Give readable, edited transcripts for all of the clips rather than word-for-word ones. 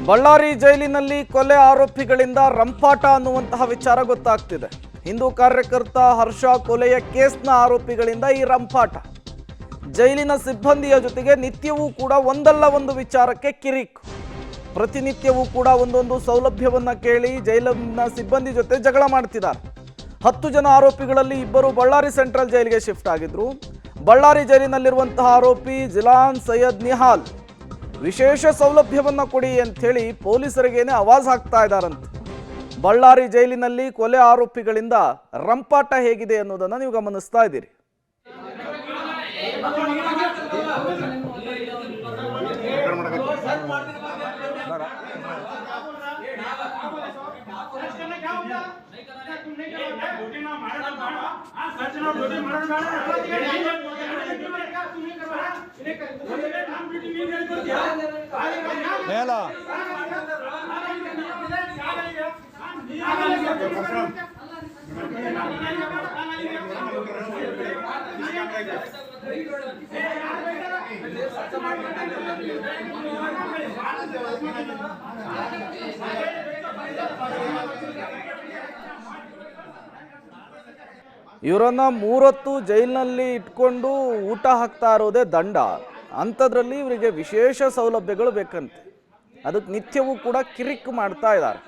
ಬಳ್ಳಾರಿ ಜೈಲಿನಲ್ಲಿ ಕೊಲೆ ಆರೋಪಿಗಳಿಂದ ರಂಪಾಟ ಅನ್ನುವಂತಹ ವಿಚಾರ ಗೊತ್ತಾಗ್ತಿದೆ. ಹಿಂದೂ ಕಾರ್ಯಕರ್ತ ಹರ್ಷ ಕೊಲೆಯ ಕೇಸ್ನ ಆರೋಪಿಗಳಿಂದ ಈ ರಂಪಾಟ. ಜೈಲಿನ ಸಿಬ್ಬಂದಿಯ ಜೊತೆಗೆ ನಿತ್ಯವೂ ಕೂಡ ಒಂದಲ್ಲ ಒಂದು ವಿಚಾರಕ್ಕೆ ಕಿರಿಕ್. ಪ್ರತಿನಿತ್ಯವೂ ಕೂಡ ಒಂದೊಂದು ಸೌಲಭ್ಯವನ್ನ ಕೇಳಿ ಜೈಲಿನ ಸಿಬ್ಬಂದಿ ಜೊತೆ ಜಗಳ ಮಾಡ್ತಿದ್ದಾರೆ. 10 ಜನ ಆರೋಪಿಗಳಲ್ಲಿ ಇಬ್ಬರು ಬಳ್ಳಾರಿ ಸೆಂಟ್ರಲ್ ಜೈಲಿಗೆ ಶಿಫ್ಟ್ ಆಗಿದ್ರು. ಬಳ್ಳಾರಿ ಜೈಲಿನಲ್ಲಿರುವಂತಹ ಆರೋಪಿ ಜಿಲಾನ್ ಸೈಯದ್ ನಿಹಾಲ್ ವಿಶೇಷ ಸೌಲಭ್ಯವನ್ನ ಕೊಡಿ ಅಂತ ಹೇಳಿ ಪೊಲೀಸರಿಗೇನೆ ಆವಾಜ್ ಹಾಕ್ತಾ ಇದ್ದಾರಂತೆ. ಬಳ್ಳಾರಿ ಜೈಲಿನಲ್ಲಿ ಕೊಲೆ ಆರೋಪಿಗಳಿಂದ ರಂಪಾಟ ಹೇಗಿದೆ ಅನ್ನೋದನ್ನ ನೀವು ಗಮನಿಸ್ತಾ ಇದ್ದೀರಿ. ಇವರನ್ನ 3 ಹೊತ್ತು ಜೈಲಿನಲ್ಲಿ ಇಟ್ಕೊಂಡು ಊಟ ಹಾಕ್ತಾ ಇರೋದೇ ದಂಡ. ಅಂಥದ್ರಲ್ಲಿ ಇವರಿಗೆ ವಿಶೇಷ ಸೌಲಭ್ಯಗಳು ಬೇಕಂತೆ. ಅದಕ್ಕೆ ನಿತ್ಯವೂ ಕೂಡ ಕಿರಿಕ್ ಮಾಡ್ತಾ ಇದ್ದಾರೆ.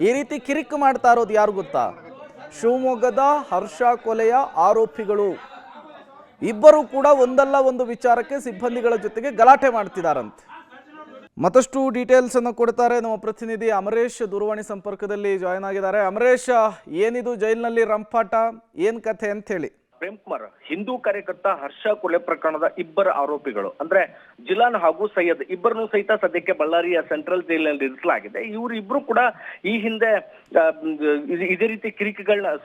ಈ ರೀತಿ ಕಿರಿಕ್ ಮಾಡ್ತಾ ಇರೋದು ಯಾರು ಗೊತ್ತಾ? ಶಿವಮೊಗ್ಗದ ಹರ್ಷ ಕೊಲೆಯ ಆರೋಪಿಗಳು ಇಬ್ಬರು ಕೂಡ ಒಂದಲ್ಲ ಒಂದು ವಿಚಾರಕ್ಕೆ ಸಿಬ್ಬಂದಿಗಳ ಜೊತೆಗೆ ಗಲಾಟೆ ಮಾಡ್ತಿದ್ದಾರಂತೆ. ಮತ್ತಷ್ಟು ಡೀಟೇಲ್ಸ್ ಅನ್ನು ಕೊಡ್ತಾರೆ ನಮ್ಮ ಪ್ರತಿನಿಧಿ ಅಮರೇಶ್. ದೂರವಾಣಿ ಸಂಪರ್ಕದಲ್ಲಿ ಜಾಯ್ನ್ ಆಗಿದ್ದಾರೆ. ಅಮರೇಶ್, ಏನಿದು ಜೈಲಿನಲ್ಲಿ ರಂಪಾಟ, ಏನ್ ಕಥೆ ಅಂತ ಹೇಳಿ. ಪ್ರೇಮ್ ಕುಮಾರ್, ಹಿಂದೂ ಕಾರ್ಯಕರ್ತ ಹರ್ಷ ಕೊಲೆ ಪ್ರಕರಣದ ಇಬ್ಬರ ಆರೋಪಿಗಳು ಅಂದ್ರೆ ಜಿಲಾನ್ ಹಾಗೂ ಸೈಯದ್ ಇಬ್ಬರನ್ನು ಸಹಿತ ಸದ್ಯಕ್ಕೆ ಬಳ್ಳಾರಿಯ ಸೆಂಟ್ರಲ್ ಜೈಲಿನಲ್ಲಿ ಇರಿಸಲಾಗಿದೆ. ಇವರು ಇಬ್ರು ಕೂಡ ಈ ಹಿಂದೆ ಇದೇ ರೀತಿ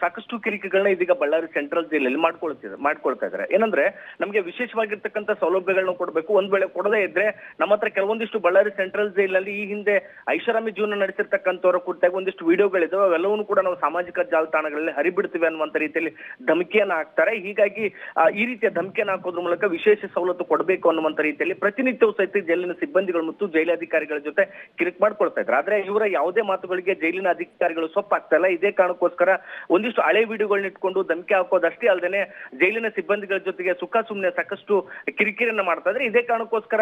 ಸಾಕಷ್ಟು ಕಿರಿಕಿಗಳನ್ನ ಇದೀಗ ಬಳ್ಳಾರಿ ಸೆಂಟ್ರಲ್ ಜೈಲಲ್ಲಿ ಮಾಡ್ಕೊಳ್ತಾ ಇದ್ದಾರೆ. ಏನಂದ್ರೆ ನಮ್ಗೆ ವಿಶೇಷವಾಗಿರ್ತಕ್ಕಂಥ ಸೌಲಭ್ಯಗಳನ್ನ ಕೊಡಬೇಕು, ಒಂದ್ ವೇಳೆ ಕೊಡದೇ ಇದ್ರೆ ನಮ್ಮ ಹತ್ರ ಕೆಲವೊಂದಿಷ್ಟು ಬಳ್ಳಾರಿ ಸೆಂಟ್ರಲ್ ಜೈಲಲ್ಲಿ ಈ ಹಿಂದೆ ಐಷಾರಾಮಿ ಜೀವನ ನಡೆಸಿರ್ತಕ್ಕಂಥವ್ರ ಕುರಿತಾಗಿ ಒಂದಿಷ್ಟು ವಿಡಿಯೋಗಳಿದಾವೆ, ಅವೆಲ್ಲವನ್ನೂ ಕೂಡ ನಾವು ಸಾಮಾಜಿಕ ಜಾಲತಾಣಗಳಲ್ಲಿ ಹರಿಬಿಡ್ತೀವಿ ಅನ್ನುವಂತ ರೀತಿಯಲ್ಲಿ ಧಮಕಿಯನ್ನ ಹಾಕ್ತಾರೆ. ಹೀಗಾಗಿ ಈ ರೀತಿಯ ಧಮಕಿಯನ್ನು ಹಾಕೋದ್ರ ಮೂಲಕ ವಿಶೇಷ ಸವಲತ್ತು ಕೊಡಬೇಕು ಅನ್ನುವಂತ ರೀತಿಯಲ್ಲಿ ಪ್ರತಿನಿತ್ಯವೂ ಸಹಿತ ಜೈಲಿನ ಸಿಬ್ಬಂದಿಗಳು ಮತ್ತು ಜೈಲಾಧಿಕಾರಿಗಳ ಜೊತೆ ಕಿರಿಕ್ ಮಾಡ್ಕೊಳ್ತಾ ಇದ್ರು. ಆದ್ರೆ ಇವರ ಯಾವುದೇ ಮಾತುಗಳಿಗೆ ಜೈಲಿನ ಅಧಿಕಾರಿಗಳು ಸೊಪ್ಪಾಗ್ತಾ ಇಲ್ಲ. ಇದೇ ಕಾರಣಕ್ಕೋಸ್ಕರ ಒಂದಿಷ್ಟು ಹಳೆ ವಿಡಿಯೋಗಳನ್ನ ಇಟ್ಕೊಂಡು ಧಮಕಿ ಹಾಕೋದಷ್ಟೇ ಅಲ್ಲದೆ ಜೈಲಿನ ಸಿಬ್ಬಂದಿಗಳ ಜೊತೆಗೆ ಸುಖ ಸುಮ್ಮನೆ ಸಾಕಷ್ಟು ಕಿರಿಕಿರಿಯನ್ನ ಮಾಡ್ತಾ ಇದ್ರೆ. ಇದೇ ಕಾರಣಕ್ಕೋಸ್ಕರ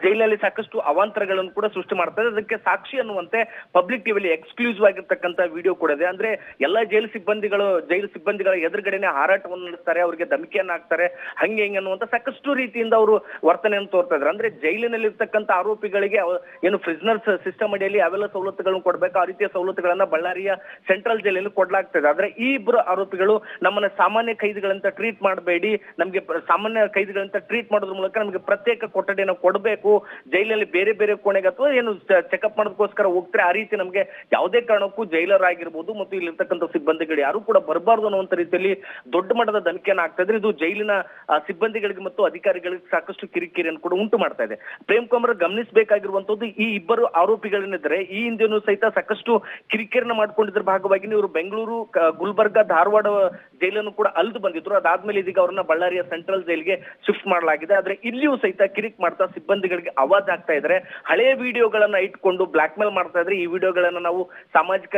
ಜೈಲಿನಲ್ಲಿ ಸಾಕಷ್ಟು ಅವಾಂತರಗಳನ್ನು ಕೂಡ ಸೃಷ್ಟಿ ಮಾಡ್ತಾ ಇದೆ. ಅದಕ್ಕೆ ಸಾಕ್ಷಿ ಅನ್ನುವಂತೆ ಪಬ್ಲಿಕ್ ಟಿವಿಲಿ ಎಕ್ಸ್ಕ್ಲೂಸಿವ್ ಆಗಿರ್ತಕ್ಕಂಥ ವಿಡಿಯೋ ಕೂಡ ಇದೆ. ಅಂದ್ರೆ ಎಲ್ಲಾ ಜೈಲು ಸಿಬ್ಬಂದಿಗಳ ಎದುರುಗಡೆನೆ ಹಾರಾಟವನ್ನು ನಡೆಸ್ತಾರೆ, ಅವರಿಗೆ ಧಮಕಿಯನ್ನ ಹಾಕ್ತಾರೆ, ಹಂಗೆ ಹಿಂಗೆ ಅನ್ನುವಂತ ಸಾಕಷ್ಟು ರೀತಿಯಿಂದ ಅವರು ವರ್ತನೆಯನ್ನು ತೋರ್ತಾ ಇದ್ದಾರೆ. ಅಂದ್ರೆ ಜೈಲಿನಲ್ಲಿ ಇರ್ತಕ್ಕಂಥ ಆರೋಪಿಗಳಿಗೆ ಏನು ಪ್ರಿಸನರ್ಸ್ ಸಿಸ್ಟಮ್ ಅಡಿಯಲ್ಲಿ ಅವೆಲ್ಲ ಸವಲತ್ತುಗಳನ್ನು ಕೊಡ್ಬೇಕು, ಆ ರೀತಿಯ ಸವಲತ್ತುಗಳನ್ನ ಬಳ್ಳಾರಿಯ ಸೆಂಟ್ರಲ್ ಜೈಲಲ್ಲಿ ಕೊಡ್ಲಾಗ್ತಾ ಇದೆ. ಆದ್ರೆ ಈ ಇಬ್ಬರು ಆರೋಪಿಗಳು ನಮ್ಮನ್ನ ಸಾಮಾನ್ಯ ಕೈದಿಗಳಂತ ಟ್ರೀಟ್ ಮಾಡಬೇಡಿ, ನಮ್ಗೆ ಸಾಮಾನ್ಯ ಕೈದಿಗಳಂತ ಟ್ರೀಟ್ ಮಾಡೋದ್ರ ಮೂಲಕ ನಮ್ಗೆ ಪ್ರತ್ಯೇಕ ಕೊಠಡಿಯನ್ನು ಕೊಡಬೇಕು, ಜೈಲಿನಲ್ಲಿ ಬೇರೆ ಬೇರೆ ಕೋಣೆಗೆ ಅಥವಾ ಏನು ಚೆಕಪ್ ಮಾಡೋದಕ್ಕೋಸ್ಕರ ಹೋಗ್ತಾರೆ, ಆ ರೀತಿ ನಮ್ಗೆ ಯಾವುದೇ ಕಾರಣಕ್ಕೂ ಜೈಲರ್ ಆಗಿರ್ಬೋದು ಮತ್ತು ಇಲ್ಲಿರ್ತಕ್ಕಂಥ ಸಿಬ್ಬಂದಿಗಳು ಯಾರು ಕೂಡ ಬರಬಾರ್ದು ಅನ್ನುವಂತ ರೀತಿಯಲ್ಲಿ ದೊಡ್ಡ ಮಟ್ಟದ ಧಮಕಿಯನ್ನು ಆಗ್ತಾ ಇದ್ರೆ ಇದು ಜೈಲಿನ ಸಿಬ್ಬಂದಿಗಳಿಗೆ ಮತ್ತು ಅಧಿಕಾರಿಗಳಿಗೆ ಸಾಕಷ್ಟು ಕಿರಿಕಿರಿಯನ್ನು ಕೂಡ ಉಂಟು ಮಾಡ್ತಾ ಇದೆ. ಪ್ರೇಮ್ ಕುಮಾರ್, ಗಮನಿಸಬೇಕಾಗಿರುವಂತದ್ದು ಈ ಇಬ್ಬರು ಆರೋಪಿಗಳೇನಿದ್ದಾರೆ ಈ ಹಿಂದೆನೂ ಸಹಿತ ಸಾಕಷ್ಟು ಕಿರಿಕಿರಿನ ಮಾಡ್ಕೊಂಡಿದ್ರ ಭಾಗವಾಗಿ ಇವರು ಬೆಂಗಳೂರು, ಗುಲ್ಬರ್ಗ, ಧಾರವಾಡ ಜೈಲನ್ನು ಕೂಡ ಅಲ್ದು ಬಂದಿದ್ರು. ಅದಾದ್ಮೇಲೆ ಇದೀಗ ಅವ್ರನ್ನ ಬಳ್ಳಾರಿಯ ಸೆಂಟ್ರಲ್ ಜೈಲ್ಗೆ ಶಿಫ್ಟ್ ಮಾಡಲಾಗಿದೆ. ಆದ್ರೆ ಇಲ್ಲಿಯೂ ಸಹಿತ ಕಿರಿಕ್ ಮಾಡ್ತಾ ಸಿಬ್ಬಂದಿಗಳಿಗೆ ಆವಾಜ್ ಆಗ್ತಾ ಇದ್ದಾರೆ. ಹಳೆಯ ವಿಡಿಯೋಗಳನ್ನ ಇಟ್ಕೊಂಡು ಬ್ಲಾಕ್ ಮೇಲ್ ಮಾಡ್ತಾ ಇದ್ರೆ ಈ ವಿಡಿಯೋಗಳನ್ನ ನಾವು ಸಾಮಾಜಿಕ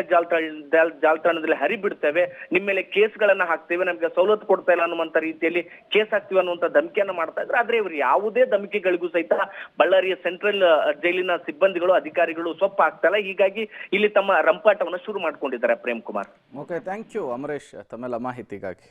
ಜಾಲತಾಣದಲ್ಲಿ ಹರಿಬಿಡ್ತೇವೆ, ನಿಮ್ಮ ಮೇಲೆ ಕೇಸ್ಗಳನ್ನ ಹಾಕ್ತೇವೆ, ನಮ್ಗೆ ಸವಲತ್ತು ಕೊಡ್ತಾ ಇಲ್ಲ ಅನ್ನುವಂತ ರೀತಿಯಲ್ಲಿ ಕೇಸ್ ಹಾಕ್ತೀವಿ ಅನ್ನುವಂತ ಧಮಕಿಯನ್ನ ಮಾಡ್ತಾ ಇದ್ರೆ. ಆದ್ರೆ ಇವರು ಯಾವುದೇ ಧಮಕಿಗಳಿಗೂ ಸಹಿತ ಬಳ್ಳಾರಿಯ ಸೆಂಟ್ರಲ್ ಜೈಲಿನ ಸಿಬ್ಬಂದಿಗಳು ಅಧಿಕಾರಿಗಳು ಸೊಪ್ಪು ಆಗ್ತಾ ಇಲ್ಲ. ಹೀಗಾಗಿ ಇಲ್ಲಿ ತಮ್ಮ ರಂಪಾಟವನ್ನು ಶುರು ಮಾಡ್ಕೊಂಡಿದ್ದಾರೆ. Prem Kumar, okay, thank you Amaresh ತಮ್ಮೆಲ್ಲ ಮಾಹಿತಿಗಾಗಿ.